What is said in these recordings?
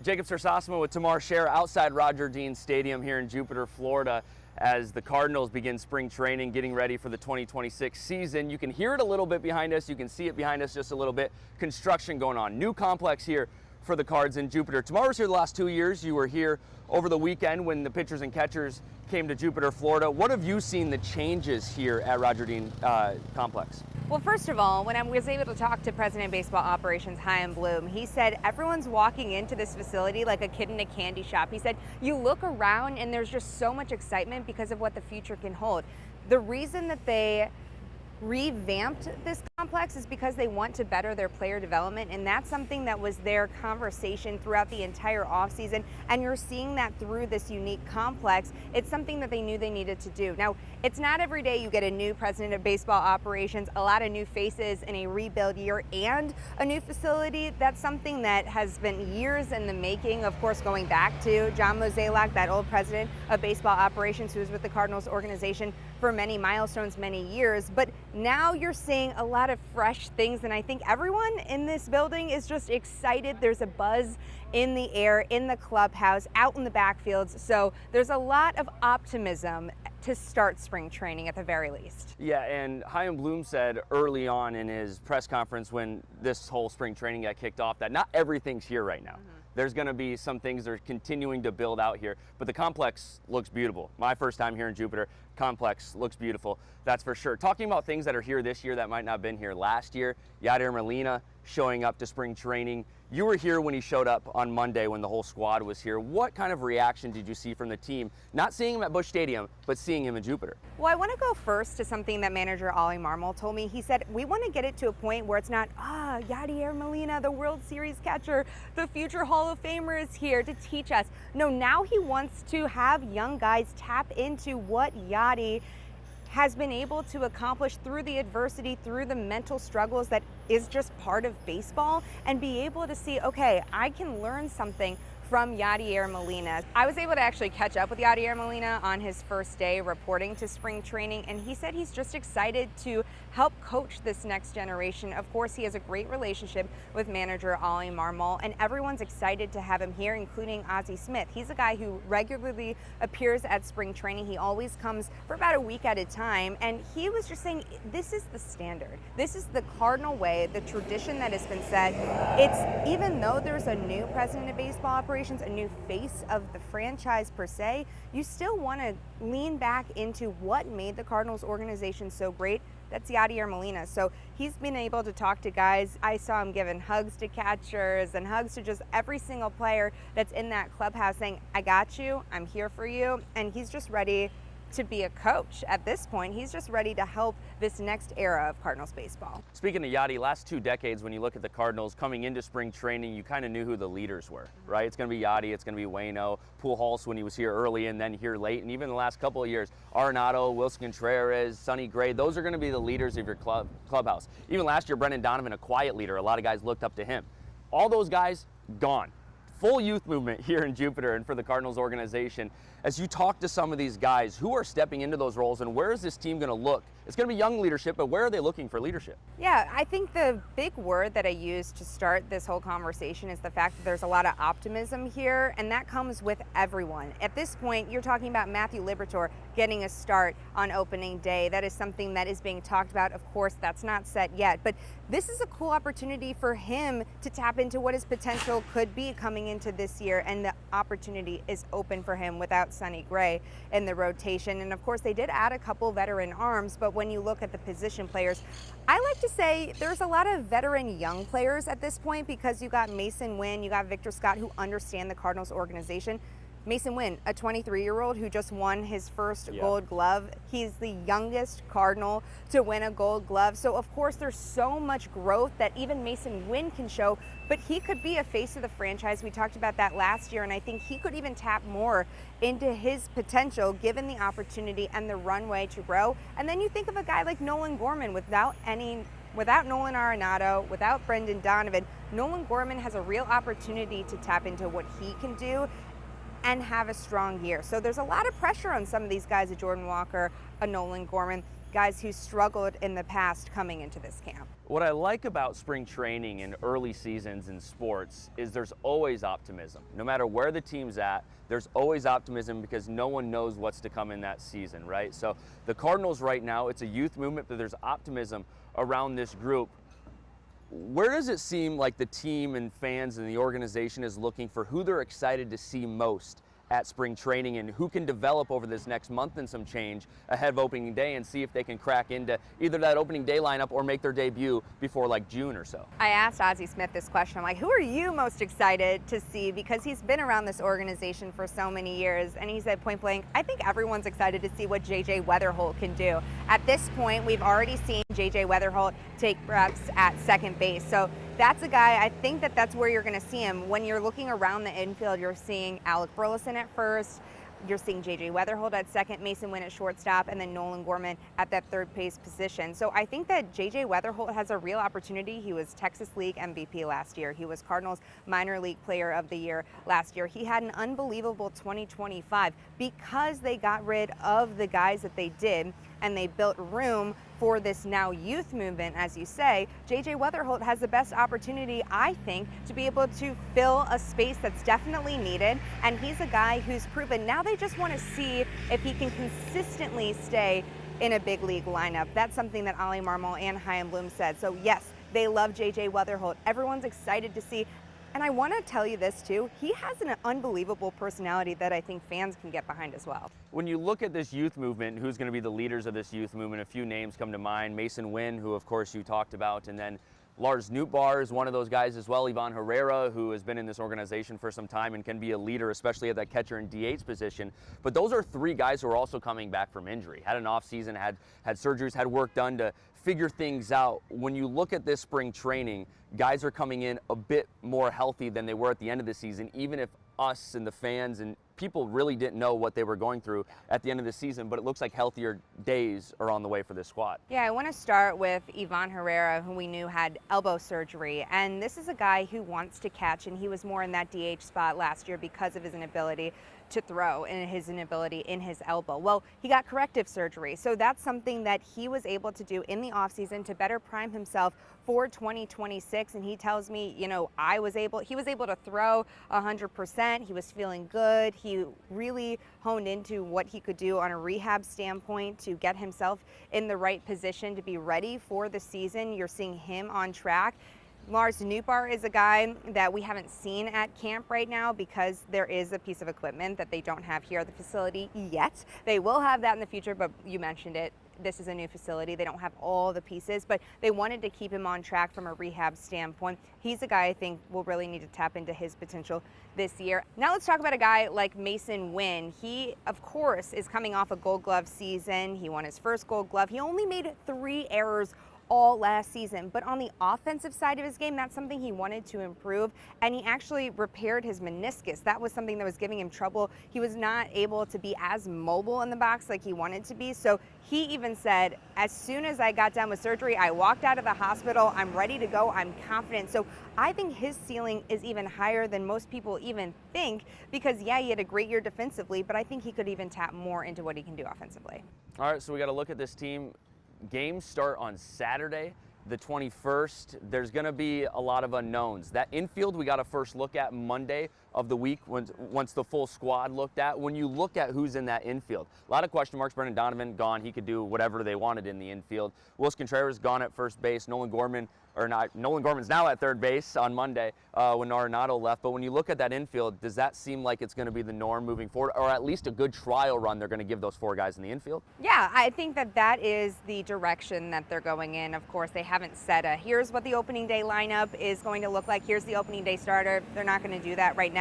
Jacob Cersosimo with Tamar, Sher outside Roger Dean Stadium here in Jupiter, Florida, as the Cardinals begin spring training, getting ready for the 2026 season. You can hear it a little bit behind us. You can see it behind us just a little bit. Construction going on. New complex here for the Cards in Jupiter. Tamar was here the last 2 years. You were here over the weekend when the pitchers and catchers came to Jupiter, Florida. What have you seen the changes here at Roger Dean Complex? Well, first of all, when I was able to talk to President of Baseball Operations, Chaim Bloom, he said everyone's walking into this facility like a kid in a candy shop. He said you look around and there's just so much excitement because of what the future can hold. The reason that they revamped this complex is because they want to better their player development, and that's something that was their conversation throughout the entire offseason, and you're seeing that through this unique complex. It's something that they knew they needed to do. Now, it's not every day you get a new president of baseball operations, a lot of new faces in a rebuild year, and a new facility. That's something that has been years in the making, of course, going back to John Mozeliak, that old president of baseball operations who was with the Cardinals organization for many milestones, many years. But now you're seeing a lot of fresh things, and I think everyone in this building is just excited. There's a buzz in the air, in the clubhouse, out in the backfields. So there's a lot of optimism to start spring training at the very least. Yeah, and Chaim Bloom said early on in his press conference when this whole spring training got kicked off that not everything's here right now. There's going to be some things that are continuing to build out here, but the complex looks beautiful. My first time here in Jupiter, complex looks beautiful, that's for sure. Talking about things that are here this year that might not have been here last year, Yadier Molina showing up to spring training. You were here when he showed up on Monday when the whole squad was here. What kind of reaction did you see from the team? Not seeing him at Busch Stadium, but seeing him in Jupiter. Well, I want to go first to something that manager Ollie Marmol told me. He said, we want to get it to a point where it's not, Yadier Molina, the World Series catcher, the future Hall of Famer is here to teach us. No, now he wants to have young guys tap into what Yadi has been able to accomplish through the adversity, through the mental struggles that is just part of baseball, and be able to see, okay, I can learn something from Yadier Molina. I was able to actually catch up with Yadier Molina on his first day reporting to spring training, and he said he's just excited to help coach this next generation. Of course, he has a great relationship with manager Ollie Marmol, and everyone's excited to have him here, including Ozzie Smith. He's a guy who regularly appears at spring training. He always comes for about a week at a time, and he was just saying, this is the standard. This is the Cardinal way, the tradition that has been set. It's, even though there's a new president of baseball operations, a new face of the franchise per se, you still want to lean back into what made the Cardinals organization so great. That's Yadier Molina. So he's been able to talk to guys. I saw him giving hugs to catchers and hugs to just every single player that's in that clubhouse saying, I got you, I'm here for you. And he's just ready to be a coach at this point. He's just ready to help this next era of Cardinals baseball. Speaking of Yadi, last 2 decades, when you look at the Cardinals coming into spring training, you kind of knew who the leaders were, right? It's going to be Yadi, it's going to be Waino, Pujols when he was here early and then here late, and even the last couple of years, Arenado, Wilson Contreras, Sonny Gray, those are going to be the leaders of your clubhouse. Even last year, Brendan Donovan, a quiet leader, a lot of guys looked up to him. All those guys, gone. Full youth movement here in Jupiter and for the Cardinals organization. As you talk to some of these guys, who are stepping into those roles and where is this team going to look? It's going to be young leadership, but where are they looking for leadership? Yeah, I think the big word that I use to start this whole conversation is the fact that there's a lot of optimism here, and that comes with everyone. At this point, you're talking about Matthew Liberatore getting a start on opening day. That is something that is being talked about. Of course, that's not set yet, but this is a cool opportunity for him to tap into what his potential could be coming into this year, and the opportunity is open for him without Sonny Gray in the rotation. And of course, they did add a couple veteran arms, but when you look at the position players, I like to say there's a lot of veteran young players at this point because you got Mason Wynn, you got Victor Scott, who understand the Cardinals organization. Mason Wynn, a 23-year-old who just won his first Gold Glove. He's the youngest Cardinal to win a Gold Glove. So of course there's so much growth that even Mason Wynn can show, but he could be a face of the franchise. We talked about that last year, and I think he could even tap more into his potential given the opportunity and the runway to grow. And then you think of a guy like Nolan Gorman without Nolan Arenado, without Brendan Donovan. Nolan Gorman has a real opportunity to tap into what he can do and have a strong year. So there's a lot of pressure on some of these guys, a Jordan Walker, a Nolan Gorman. guys who struggled in the past coming into this camp. What I like about spring training and early seasons in sports is there's always optimism. No matter where the team's at, there's always optimism because no one knows what's to come in that season, right? So the Cardinals right now, it's a youth movement, but there's optimism around this group. Where does it seem like the team and fans and the organization is looking for who they're excited to see most at spring training and who can develop over this next month and some change ahead of opening day and see if they can crack into either that opening day lineup or make their debut before like June or so? I asked Ozzie Smith this question. I'm like, who are you most excited to see? Because he's been around this organization for so many years. And he said point blank, I think everyone's excited to see what JJ Weatherholt can do. At this point, we've already seen JJ Weatherholt take reps at second base. So that's a guy, I think that's where you're going to see him. When you're looking around the infield, you're seeing Alec Burleson at first, you're seeing JJ Weatherholt at second, Mason Wynn at shortstop, and then Nolan Gorman at that third base position. So I think that JJ Weatherholt has a real opportunity. He was Texas League MVP last year. He was Cardinals Minor League Player of the Year last year. He had an unbelievable 2025 because they got rid of the guys that they did and they built room for this now youth movement, as you say. JJ Weatherholt has the best opportunity, I think, to be able to fill a space that's definitely needed. And he's a guy who's proven. Now they just want to see if he can consistently stay in a big league lineup. That's something that Ollie Marmol and Chaim Bloom said. So yes, they love JJ Weatherholt. Everyone's excited to see. And I want to tell you this too, he has an unbelievable personality that I think fans can get behind as well. When you look at this youth movement, who's going to be the leaders of this youth movement, a few names come to mind. Mason Wynn, who of course you talked about, and then Lars Nootbaar is one of those guys as well. Ivan Herrera, who has been in this organization for some time and can be a leader, especially at that catcher and DH position. But those are three guys who are also coming back from injury. Had an off season, had surgeries, had work done to figure things out. When you look at this spring training, guys are coming in a bit more healthy than they were at the end of the season, even if us and the fans and people really didn't know what they were going through at the end of the season, but it looks like healthier days are on the way for this squad. Yeah, I want to start with Ivan Herrera, who we knew had elbow surgery. And this is a guy who wants to catch, and he was more in that DH spot last year because of his inability to throw and his inability in his elbow. Well, he got corrective surgery. So that's something that he was able to do in the offseason to better prime himself for 2026. And he tells me, you know, he was able to throw 100%. He was feeling good. He really honed into what he could do on a rehab standpoint to get himself in the right position to be ready for the season. You're seeing him on track. Lars Nootbaar is a guy that we haven't seen at camp right now because there is a piece of equipment that they don't have here at the facility yet. They will have that in the future, but you mentioned it. This is a new facility. They don't have all the pieces, but they wanted to keep him on track from a rehab standpoint. He's a guy I think will really need to tap into his potential this year. Now let's talk about a guy like Mason Wynn. He, of course, is coming off a Gold Glove season. He won his first Gold Glove. He only made 3 errors all last season, but on the offensive side of his game, that's something he wanted to improve, and he actually repaired his meniscus. That was something that was giving him trouble. He was not able to be as mobile in the box like he wanted to be, so he even said, as soon as I got done with surgery, I walked out of the hospital, I'm ready to go, I'm confident. So I think his ceiling is even higher than most people even think because, yeah, he had a great year defensively, but I think he could even tap more into what he can do offensively. All right, so we got to look at this team. Games start on Saturday, the 21st. There's going to be a lot of unknowns. That infield we got a first look at Monday of the week once the full squad looked at. When you look at who's in that infield, a lot of question marks. Brendan Donovan gone. He could do whatever they wanted in the infield. Willis Contreras gone at first base. Nolan Gorman's now at third base on Monday when Arenado left. But when you look at that infield, does that seem like it's going to be the norm moving forward, or at least a good trial run they're going to give those 4 guys in the infield? Yeah, I think that is the direction that they're going in. Of course, they haven't said here's what the opening day lineup is going to look like. Here's the opening day starter. They're not going to do that right now.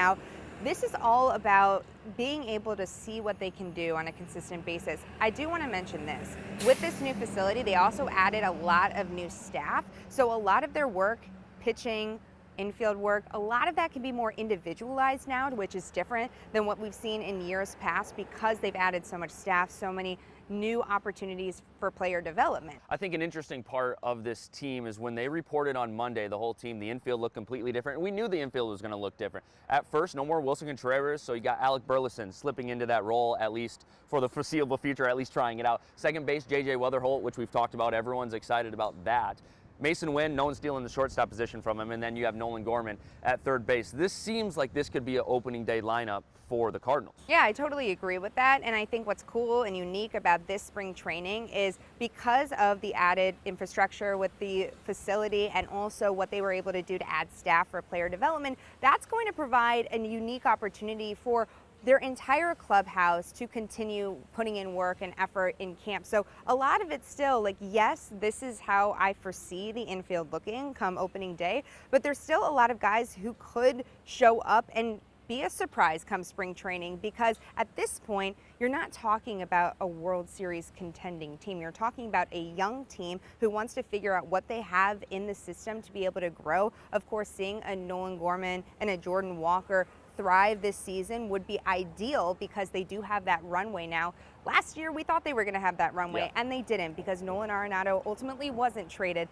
This is all about being able to see what they can do on a consistent basis. I do want to mention this. With this new facility, they also added a lot of new staff. So a lot of their work, pitching, infield work, a lot of that can be more individualized now, which is different than what we've seen in years past because they've added so much staff, so many new opportunities for player development. I think an interesting part of this team is when they reported on Monday, the whole team, the infield looked completely different. We knew the infield was going to look different. At first, no more Wilson Contreras, so you got Alec Burleson slipping into that role, at least for the foreseeable future, at least trying it out. Second base, J.J. Weatherholt, which we've talked about. Everyone's excited about that. Mason Wynn, no one's stealing the shortstop position from him, and then you have Nolan Gorman at third base. This seems like this could be an opening day lineup for the Cardinals. Yeah, I totally agree with that, and I think what's cool and unique about this spring training is because of the added infrastructure with the facility and also what they were able to do to add staff for player development, that's going to provide a unique opportunity for their entire clubhouse to continue putting in work and effort in camp. So a lot of it's still like, yes, this is how I foresee the infield looking come opening day, but there's still a lot of guys who could show up and be a surprise come spring training, because at this point, you're not talking about a World Series contending team. You're talking about a young team who wants to figure out what they have in the system to be able to grow. Of course, seeing a Nolan Gorman and a Jordan Walker thrive this season would be ideal because they do have that runway now. Last year, we thought they were going to have that runway, and they didn't, because Nolan Arenado ultimately wasn't traded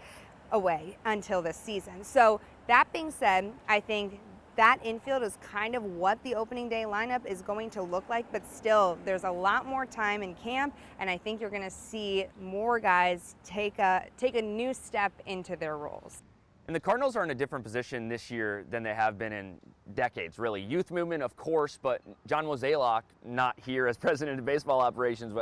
away until this season. So that being said, I think that infield is kind of what the opening day lineup is going to look like, but still, there's a lot more time in camp, and I think you're going to see more guys take a new step into their roles. And the Cardinals are in a different position this year than they have been in decades, really. Youth movement, of course, but John Mozeliak not here as president of baseball operations,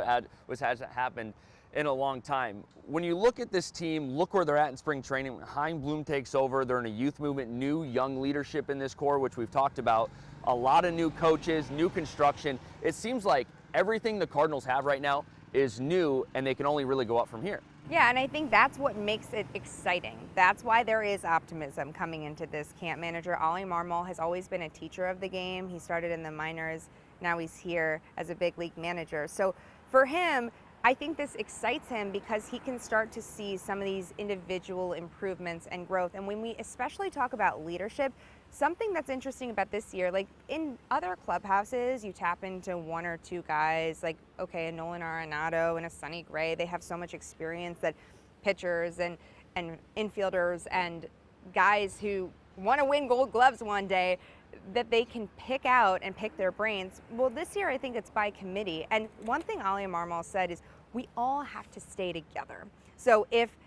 which hasn't happened in a long time. When you look at this team, look where they're at in spring training. Chaim Bloom takes over. They're in a youth movement, new young leadership in this core, which we've talked about. A lot of new coaches, new construction. It seems like everything the Cardinals have right now is new, and they can only really go up from here. Yeah, and I think that's what makes it exciting. That's why there is optimism coming into this camp. Manager Ollie Marmol has always been a teacher of the game. He started in the minors. Now he's here as a big league manager. So for him, I think this excites him because he can start to see some of these individual improvements and growth. And when we especially talk about leadership, something that's interesting about this year, like in other clubhouses, you tap into one or two guys, like, okay, a Nolan Arenado and a Sonny Gray, they have so much experience that pitchers and infielders and guys who want to win Gold Gloves one day, that they can pick out and pick their brains. Well, this year I think it's by committee. And one thing Ollie Marmol said is we all have to stay together. So if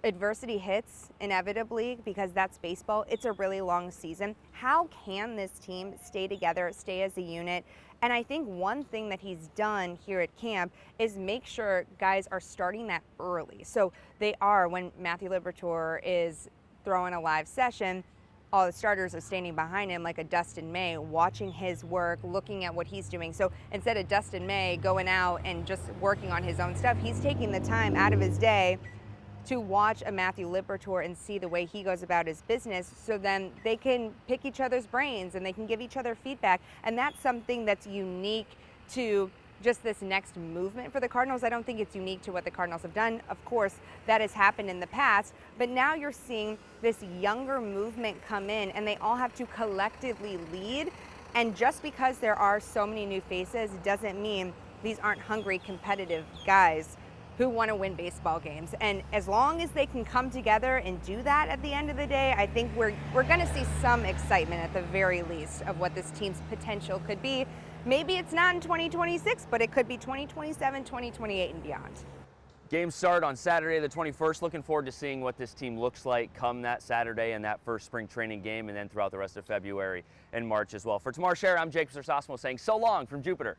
adversity hits inevitably, because that's baseball, it's a really long season, how can this team stay together, stay as a unit? And I think one thing that he's done here at camp is make sure guys are starting that early. So they are, when Matthew Liberatore is throwing a live session, all the starters are standing behind him like a Dustin May, watching his work, looking at what he's doing. So instead of Dustin May going out and just working on his own stuff, he's taking the time out of his day to watch a Matthew Liberatore and see the way he goes about his business, so then they can pick each other's brains and they can give each other feedback. And that's something that's unique to just this next movement for the Cardinals. I don't think it's unique to what the Cardinals have done. Of course, that has happened in the past, but now you're seeing this younger movement come in and they all have to collectively lead. And just because there are so many new faces doesn't mean these aren't hungry, competitive guys who want to win baseball games. And as long as they can come together and do that at the end of the day, I think we're going to see some excitement at the very least of what this team's potential could be. Maybe it's not in 2026, but it could be 2027, 2028 and beyond. Games start on Saturday the 21st. Looking forward to seeing what this team looks like come that Saturday and that first spring training game, and then throughout the rest of February and March as well. For Tamar, Sher, I'm Cersosimo saying so long from Jupiter.